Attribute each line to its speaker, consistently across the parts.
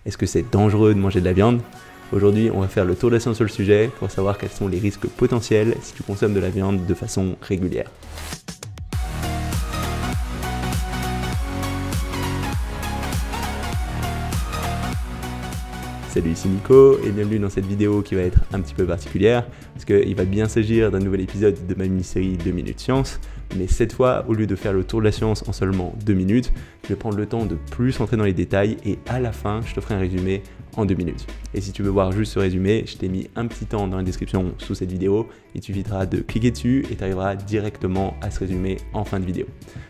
Speaker 1: Est-ce que c'est dangereux de manger de la viande? Aujourd'hui, on va faire le tour de la science sur le sujet pour savoir quels sont les risques potentiels si tu consommes de la viande de façon régulière. Salut, ici Nico et bienvenue dans cette vidéo qui va être un petit peu particulière parce qu'il va bien s'agir d'un nouvel épisode de ma mini-série 2 minutes science, mais cette fois, au lieu de faire le tour de la science en seulement 2 minutes, je vais prendre le temps de plus entrer dans les détails et à la fin, je te ferai un résumé en 2 minutes. Et si tu veux voir juste ce résumé, je t'ai mis un petit temps dans la description sous cette vidéo, il suffira de cliquer dessus et tu arriveras directement à ce résumé en fin de vidéo.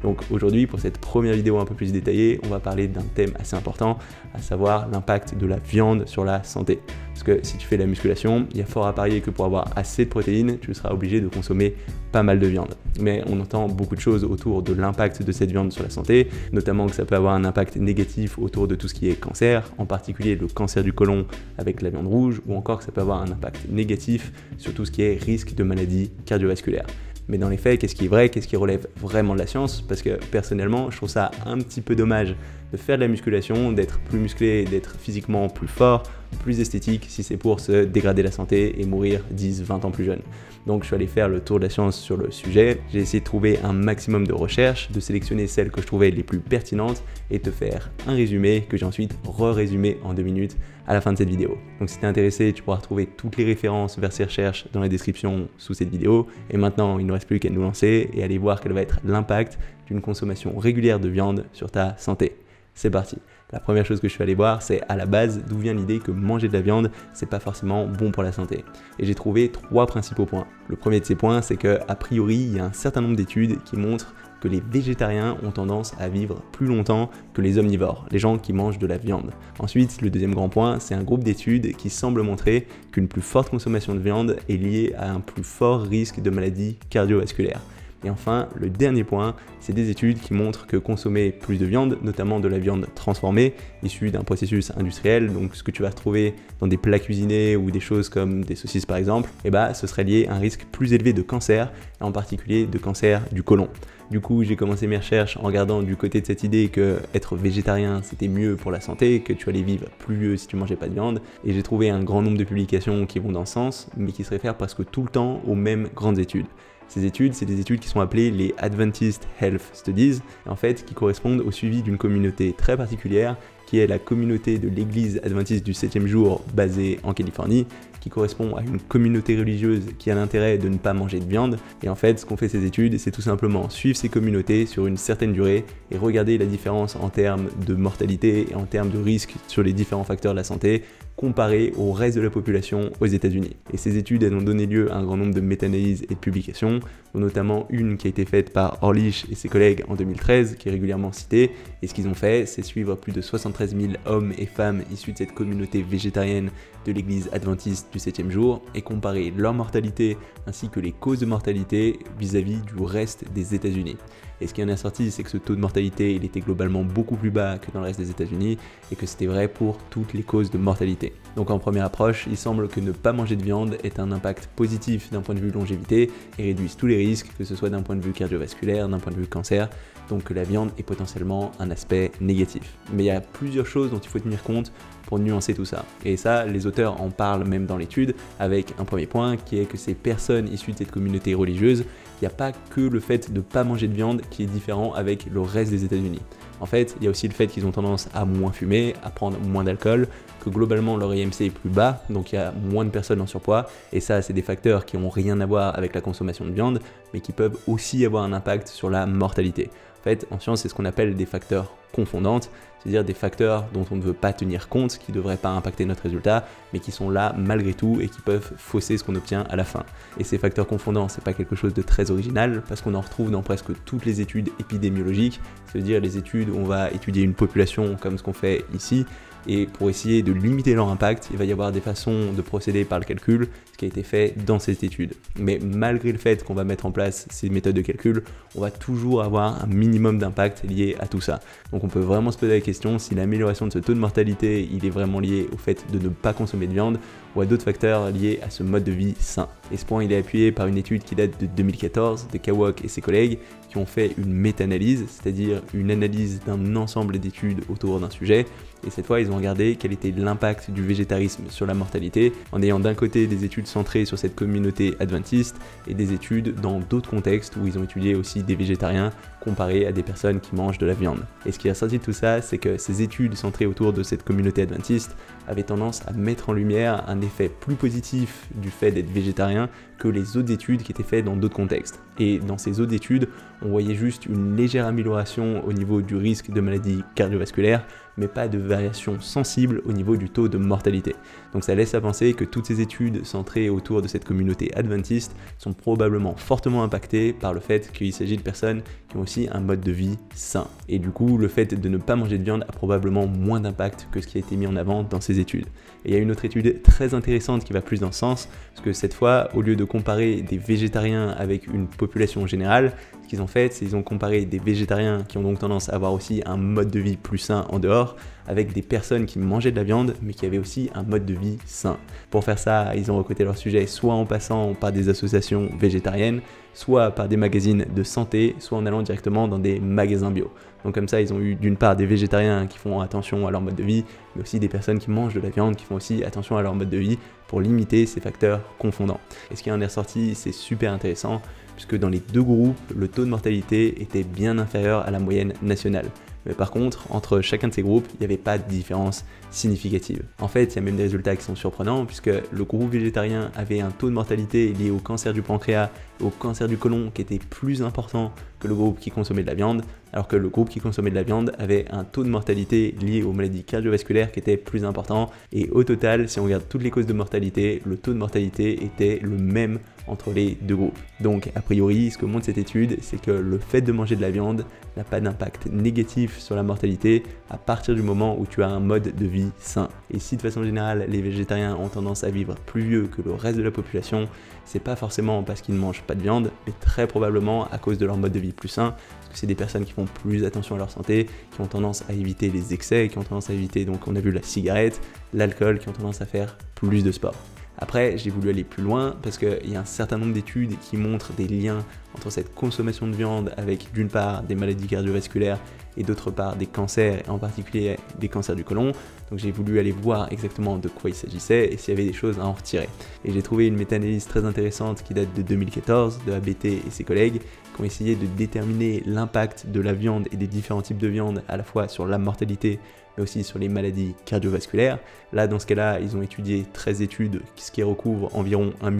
Speaker 1: Donc aujourd'hui, pour cette première vidéo un peu plus détaillée, on va parler d'un thème assez important, à savoir l'impact de la viande sur la santé. Parce que si tu fais de la musculation, il y a fort à parier que pour avoir assez de protéines, tu seras obligé de consommer pas mal de viande. Mais on entend beaucoup de choses autour de l'impact de cette viande sur la santé, notamment que ça peut avoir un impact négatif autour de tout ce qui est cancer, en particulier le cancer du côlon avec la viande rouge, ou encore que ça peut avoir un impact négatif sur tout ce qui est risque de maladies cardiovasculaires. Mais dans les faits, qu'est-ce qui est vrai, qu'est-ce qui relève vraiment de la science? Parce que personnellement, je trouve ça un petit peu dommage de faire de la musculation, d'être plus musclé, d'être physiquement plus fort, plus esthétique, si c'est pour se dégrader la santé et mourir 10-20 ans plus jeune. Donc je suis allé faire le tour de la science sur le sujet, j'ai essayé de trouver un maximum de recherches, de sélectionner celles que je trouvais les plus pertinentes et te faire un résumé que j'ai ensuite re-résumé en 2 minutes à la fin de cette vidéo. Donc si tu es intéressé, tu pourras retrouver toutes les références vers ces recherches dans la description sous cette vidéo. Et maintenant, il ne reste plus qu'à nous lancer et aller voir quel va être l'impact d'une consommation régulière de viande sur ta santé. C'est parti. La première chose que je suis allé voir, c'est à la base d'où vient l'idée que manger de la viande, c'est pas forcément bon pour la santé. Et j'ai trouvé 3 principaux points. Le premier de ces points, c'est que a priori, il y a un certain nombre d'études qui montrent que les végétariens ont tendance à vivre plus longtemps que les omnivores, les gens qui mangent de la viande. Ensuite, le deuxième grand point, c'est un groupe d'études qui semble montrer qu'une plus forte consommation de viande est liée à un plus fort risque de maladies cardiovasculaires. Et enfin, le dernier point, c'est des études qui montrent que consommer plus de viande, notamment de la viande transformée, issue d'un processus industriel, donc ce que tu vas retrouver dans des plats cuisinés ou des choses comme des saucisses par exemple, ce serait lié à un risque plus élevé de cancer, et en particulier de cancer du côlon. Du coup, j'ai commencé mes recherches en regardant du côté de cette idée que être végétarien c'était mieux pour la santé, que tu allais vivre plus vieux si tu mangeais pas de viande, et j'ai trouvé un grand nombre de publications qui vont dans ce sens, mais qui se réfèrent presque tout le temps aux mêmes grandes études. Ces études, c'est des études qui sont appelées les Adventist Health Studies, en fait, qui correspondent au suivi d'une communauté très particulière, qui est la communauté de l'église adventiste du 7e jour basée en Californie, qui correspond à une communauté religieuse qui a l'intérêt de ne pas manger de viande. Et en fait, ce qu'ont fait ces études, c'est tout simplement suivre ces communautés sur une certaine durée et regarder la différence en termes de mortalité et en termes de risque sur les différents facteurs de la santé, comparé au reste de la population aux États-Unis. Et ces études elles ont donné lieu à un grand nombre de méta-analyses et de publications, dont notamment une qui a été faite par Orlich et ses collègues en 2013, qui est régulièrement citée. Et ce qu'ils ont fait, c'est suivre plus de 73 000 hommes et femmes issus de cette communauté végétarienne de l'église adventiste du 7e jour et comparer leur mortalité ainsi que les causes de mortalité vis-à-vis du reste des États-Unis. Et ce qui en est sorti, c'est que ce taux de mortalité il était globalement beaucoup plus bas que dans le reste des États-Unis et que c'était vrai pour toutes les causes de mortalité. Donc en première approche, il semble que ne pas manger de viande ait un impact positif d'un point de vue longévité et réduise tous les risques, que ce soit d'un point de vue cardiovasculaire, d'un point de vue cancer, donc que la viande est potentiellement un aspect négatif. Mais il y a plusieurs choses dont il faut tenir compte pour nuancer tout ça. Et ça, les auteurs en parlent même dans l'étude, avec un premier point qui est que ces personnes issues de cette communauté religieuse, il n'y a pas que le fait de ne pas manger de viande qui est différent avec le reste des États-Unis. En fait, il y a aussi le fait qu'ils ont tendance à moins fumer, à prendre moins d'alcool, que globalement leur IMC est plus bas, donc il y a moins de personnes en surpoids, et ça c'est des facteurs qui n'ont rien à voir avec la consommation de viande, mais qui peuvent aussi avoir un impact sur la mortalité. En fait, en science, c'est ce qu'on appelle des facteurs confondantes, c'est-à-dire des facteurs dont on ne veut pas tenir compte, qui ne devraient pas impacter notre résultat, mais qui sont là malgré tout et qui peuvent fausser ce qu'on obtient à la fin. Et ces facteurs confondants, c'est pas quelque chose de très original, parce qu'on en retrouve dans presque toutes les études épidémiologiques, c'est-à-dire les études où on va étudier une population comme ce qu'on fait ici, et pour essayer de limiter leur impact, il va y avoir des façons de procéder par le calcul, ce qui a été fait dans cette étude. Mais malgré le fait qu'on va mettre en place ces méthodes de calcul, on va toujours avoir un minimum d'impact lié à tout ça. Donc on peut vraiment se poser la question si l'amélioration de ce taux de mortalité, il est vraiment lié au fait de ne pas consommer de viande ou à d'autres facteurs liés à ce mode de vie sain. Et ce point il est appuyé par une étude qui date de 2014 de Kawok et ses collègues qui ont fait une méta-analyse, c'est-à-dire une analyse d'un ensemble d'études autour d'un sujet. Et cette fois, ils ont regardé quel était l'impact du végétarisme sur la mortalité, en ayant d'un côté des études centrées sur cette communauté adventiste et des études dans d'autres contextes où ils ont étudié aussi des végétariens comparés à des personnes qui mangent de la viande. Et ce qui est ressorti de tout ça, c'est que ces études centrées autour de cette communauté adventiste avaient tendance à mettre en lumière un effet plus positif du fait d'être végétarien que les autres études qui étaient faites dans d'autres contextes. Et dans ces autres études, on voyait juste une légère amélioration au niveau du risque de maladies cardiovasculaires, mais pas de variation sensible au niveau du taux de mortalité. Donc ça laisse à penser que toutes ces études centrées autour de cette communauté adventiste sont probablement fortement impactées par le fait qu'il s'agit de personnes qui ont aussi un mode de vie sain. Et du coup, le fait de ne pas manger de viande a probablement moins d'impact que ce qui a été mis en avant dans ces études. Et il y a une autre étude très intéressante qui va plus dans ce sens, parce que cette fois, au lieu de comparer des végétariens avec une population générale, ce qu'ils ont fait, c'est qu'ils ont comparé des végétariens qui ont donc tendance à avoir aussi un mode de vie plus sain en dehors, avec des personnes qui mangeaient de la viande, mais qui avaient aussi un mode de vie sain. Pour faire ça, ils ont recruté leur sujet soit en passant par des associations végétariennes, soit par des magazines de santé, soit en allant directement dans des magasins bio. Donc comme ça, ils ont eu d'une part des végétariens qui font attention à leur mode de vie, mais aussi des personnes qui mangent de la viande qui font aussi attention à leur mode de vie pour limiter ces facteurs confondants. Et ce qui en est ressorti, c'est super intéressant, puisque dans les deux groupes, le taux de mortalité était bien inférieur à la moyenne nationale. Mais par contre, entre chacun de ces groupes, il n'y avait pas de différence significative. En fait, il y a même des résultats qui sont surprenants, puisque le groupe végétarien avait un taux de mortalité lié au cancer du pancréas et au cancer du côlon qui était plus important que le groupe qui consommait de la viande, alors que le groupe qui consommait de la viande avait un taux de mortalité lié aux maladies cardiovasculaires qui était plus important. Et au total, si on regarde toutes les causes de mortalité, le taux de mortalité était le même entre les deux groupes. Donc, a priori, ce que montre cette étude, c'est que le fait de manger de la viande n'a pas d'impact négatif sur la mortalité à partir du moment où tu as un mode de vie sain. Et si de façon générale, les végétariens ont tendance à vivre plus vieux que le reste de la population, c'est pas forcément parce qu'ils ne mangent pas de viande, mais très probablement à cause de leur mode de vie plus sain, parce que c'est des personnes qui font plus attention à leur santé, qui ont tendance à éviter les excès, qui ont tendance à éviter, donc on a vu la cigarette, l'alcool, qui ont tendance à faire plus de sport. Après, j'ai voulu aller plus loin parce qu'il y a un certain nombre d'études qui montrent des liens entre cette consommation de viande avec d'une part des maladies cardiovasculaires et d'autre part des cancers, et en particulier des cancers du côlon. Donc j'ai voulu aller voir exactement de quoi il s'agissait et s'il y avait des choses à en retirer. Et j'ai trouvé une méta-analyse très intéressante qui date de 2014 de ABT et ses collègues qui ont essayé de déterminer l'impact de la viande et des différents types de viande à la fois sur la mortalité mais aussi sur les maladies cardiovasculaires. Là, dans ce cas-là, ils ont étudié 13 études, ce qui recouvre environ 1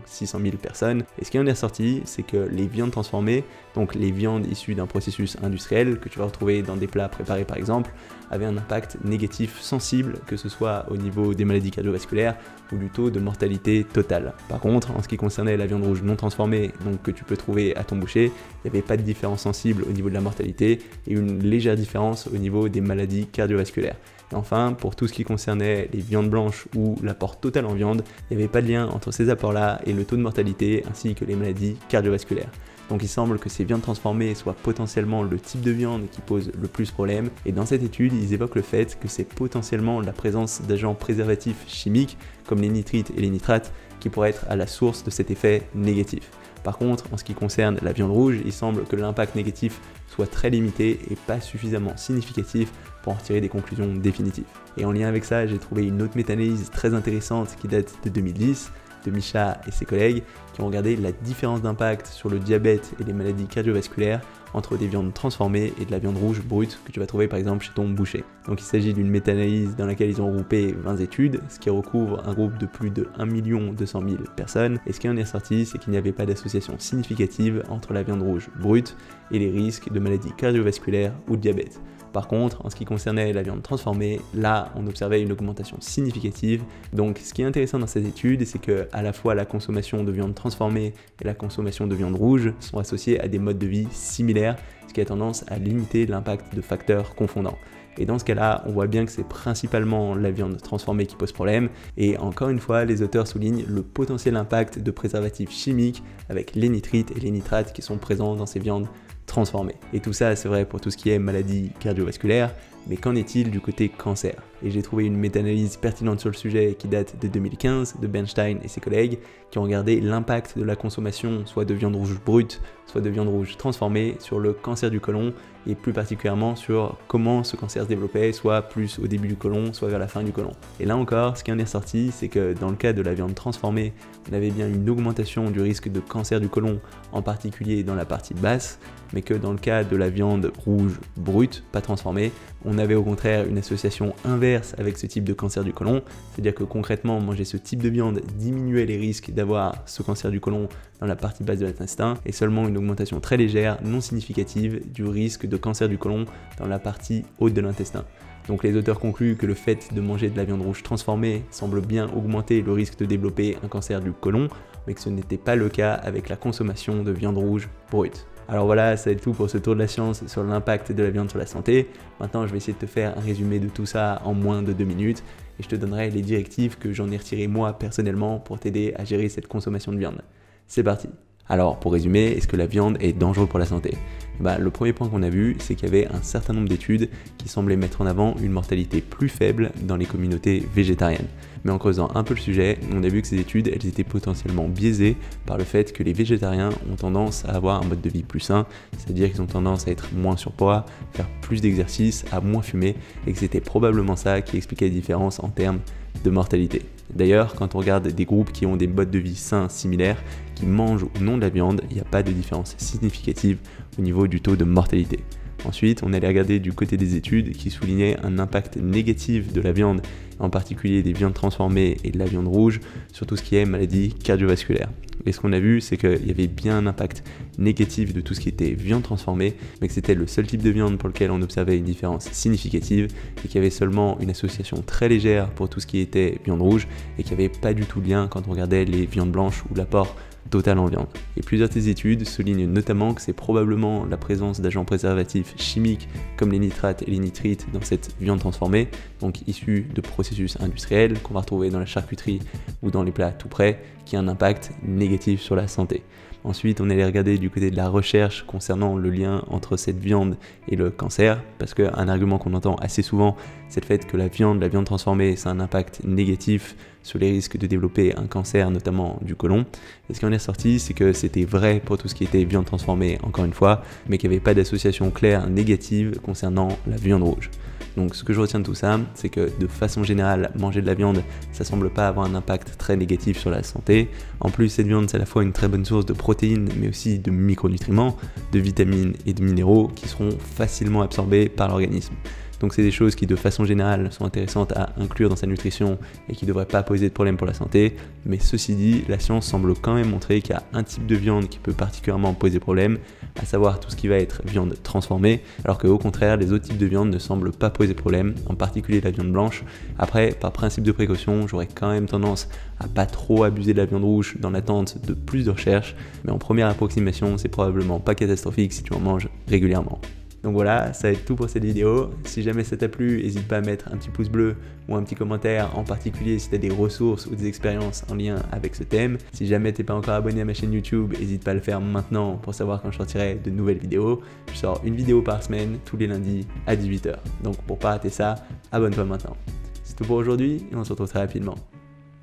Speaker 1: 600 000 personnes. Et ce qui en est ressorti, c'est que les viandes transformées, donc les viandes issues d'un processus industriel que tu vas retrouver dans des plats préparés par exemple, avaient un impact négatif sensible, que ce soit au niveau des maladies cardiovasculaires ou du taux de mortalité totale. Par contre, en ce qui concernait la viande rouge non transformée, donc que tu peux trouver à ton boucher, il n'y avait pas de différence sensible au niveau de la mortalité et une légère différence au niveau des maladies cardiovasculaires. Et enfin, pour tout ce qui concernait les viandes blanches ou l'apport total en viande, il n'y avait pas de lien entre ces apports-là et le taux de mortalité ainsi que les maladies cardiovasculaires. Donc il semble que ces viandes transformées soient potentiellement le type de viande qui pose le plus problème. Et dans cette étude, ils évoquent le fait que c'est potentiellement la présence d'agents préservatifs chimiques comme les nitrites et les nitrates qui pourraient être à la source de cet effet négatif. Par contre, en ce qui concerne la viande rouge, il semble que l'impact négatif soit très limité et pas suffisamment significatif pour en tirer des conclusions définitives. Et en lien avec ça, j'ai trouvé une autre méta-analyse très intéressante qui date de 2010, de Micha et ses collègues, qui ont regardé la différence d'impact sur le diabète et les maladies cardiovasculaires entre des viandes transformées et de la viande rouge brute que tu vas trouver par exemple chez ton boucher. Donc il s'agit d'une méta-analyse dans laquelle ils ont regroupé 20 études, ce qui recouvre un groupe de plus de 1 200 000 personnes. Et ce qui en est ressorti, c'est qu'il n'y avait pas d'association significative entre la viande rouge brute et les risques de maladies cardiovasculaires ou de diabète. Par contre, en ce qui concernait la viande transformée, là, on observait une augmentation significative. Donc, ce qui est intéressant dans cette étude, c'est que à la fois la consommation de viande transformée et la consommation de viande rouge sont associées à des modes de vie similaires, ce qui a tendance à limiter l'impact de facteurs confondants. Et dans ce cas-là, on voit bien que c'est principalement la viande transformée qui pose problème. Et encore une fois, les auteurs soulignent le potentiel impact de préservatifs chimiques avec les nitrites et les nitrates qui sont présents dans ces viandes transformées. Et tout ça, c'est vrai pour tout ce qui est maladies cardiovasculaires, Mais qu'en est-il du côté cancer? Et j'ai trouvé une méta-analyse pertinente sur le sujet qui date de 2015 de Bernstein et ses collègues qui ont regardé l'impact de la consommation soit de viande rouge brute, soit de viande rouge transformée sur le cancer du côlon et plus particulièrement sur comment ce cancer se développait, soit plus au début du côlon, soit vers la fin du côlon. Et là encore, ce qui en est ressorti, c'est que dans le cas de la viande transformée, on avait bien une augmentation du risque de cancer du côlon, en particulier dans la partie basse, mais que dans le cas de la viande rouge brute, pas transformée, on avait au contraire une association inverse avec ce type de cancer du côlon, c'est-à-dire que concrètement, manger ce type de viande diminuait les risques d'avoir ce cancer du côlon dans la partie basse de l'intestin, et seulement une augmentation très légère, non significative, du risque de cancer du côlon dans la partie haute de l'intestin. Donc les auteurs concluent que le fait de manger de la viande rouge transformée semble bien augmenter le risque de développer un cancer du côlon, mais que ce n'était pas le cas avec la consommation de viande rouge brute. Alors voilà, ça va être tout pour ce tour de la science sur l'impact de la viande sur la santé. Maintenant, je vais essayer de te faire un résumé de tout ça en moins de 2 minutes et je te donnerai les directives que j'en ai retirées moi personnellement pour t'aider à gérer cette consommation de viande. C'est parti! Alors, pour résumer, est-ce que la viande est dangereuse pour la santé? Le premier point qu'on a vu, c'est qu'il y avait un certain nombre d'études qui semblaient mettre en avant une mortalité plus faible dans les communautés végétariennes. Mais en creusant un peu le sujet, on a vu que ces études, elles étaient potentiellement biaisées par le fait que les végétariens ont tendance à avoir un mode de vie plus sain, c'est-à-dire qu'ils ont tendance à être moins surpoids, faire plus d'exercice, à moins fumer, et que c'était probablement ça qui expliquait les différences en termes de mortalité. D'ailleurs, quand on regarde des groupes qui ont des modes de vie sains similaires, qui mangent ou non de la viande, il n'y a pas de différence significative au niveau du taux de mortalité. Ensuite, on allait regarder du côté des études qui soulignaient un impact négatif de la viande, en particulier des viandes transformées et de la viande rouge, sur tout ce qui est maladie cardiovasculaire. Et ce qu'on a vu, c'est qu'il y avait bien un impact négatif de tout ce qui était viande transformée, mais que c'était le seul type de viande pour lequel on observait une différence significative, et qu'il y avait seulement une association très légère pour tout ce qui était viande rouge, et qu'il n'y avait pas du tout de lien quand on regardait les viandes blanches ou l'apport total en viande. Et plusieurs des études soulignent notamment que c'est probablement la présence d'agents préservatifs chimiques comme les nitrates et les nitrites dans cette viande transformée, donc issus de processus industriels qu'on va retrouver dans la charcuterie ou dans les plats tout prêts, qui a un impact négatif sur la santé. Ensuite, on allait regarder du côté de la recherche concernant le lien entre cette viande et le cancer, parce qu'un argument qu'on entend assez souvent, c'est le fait que la viande transformée, ça a un impact négatif sur les risques de développer un cancer, notamment du côlon. Et ce qui en est sorti, c'est que c'était vrai pour tout ce qui était viande transformée, encore une fois, mais qu'il n'y avait pas d'association claire négative concernant la viande rouge. Donc ce que je retiens de tout ça, c'est que de façon générale, manger de la viande, ça semble pas avoir un impact très négatif sur la santé. En plus, cette viande, c'est à la fois une très bonne source de protéines, mais aussi de micronutriments, de vitamines et de minéraux qui seront facilement absorbés par l'organisme. Donc c'est des choses qui de façon générale sont intéressantes à inclure dans sa nutrition et qui ne devraient pas poser de problème pour la santé. Mais ceci dit, la science semble quand même montrer qu'il y a un type de viande qui peut particulièrement poser problème, à savoir tout ce qui va être viande transformée, alors qu'au contraire, les autres types de viande ne semblent pas poser problème, en particulier la viande blanche. Après, par principe de précaution, j'aurais quand même tendance à pas trop abuser de la viande rouge dans l'attente de plus de recherches, mais en première approximation, c'est probablement pas catastrophique si tu en manges régulièrement. Donc voilà, ça va être tout pour cette vidéo. Si jamais ça t'a plu, n'hésite pas à mettre un petit pouce bleu ou un petit commentaire, en particulier si tu as des ressources ou des expériences en lien avec ce thème. Si jamais t'es pas encore abonné à ma chaîne YouTube, n'hésite pas à le faire maintenant pour savoir quand je sortirai de nouvelles vidéos. Je sors une vidéo par semaine, tous les lundis à 18 h. Donc pour pas rater ça, abonne-toi maintenant. C'est tout pour aujourd'hui et on se retrouve très rapidement.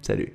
Speaker 1: Salut!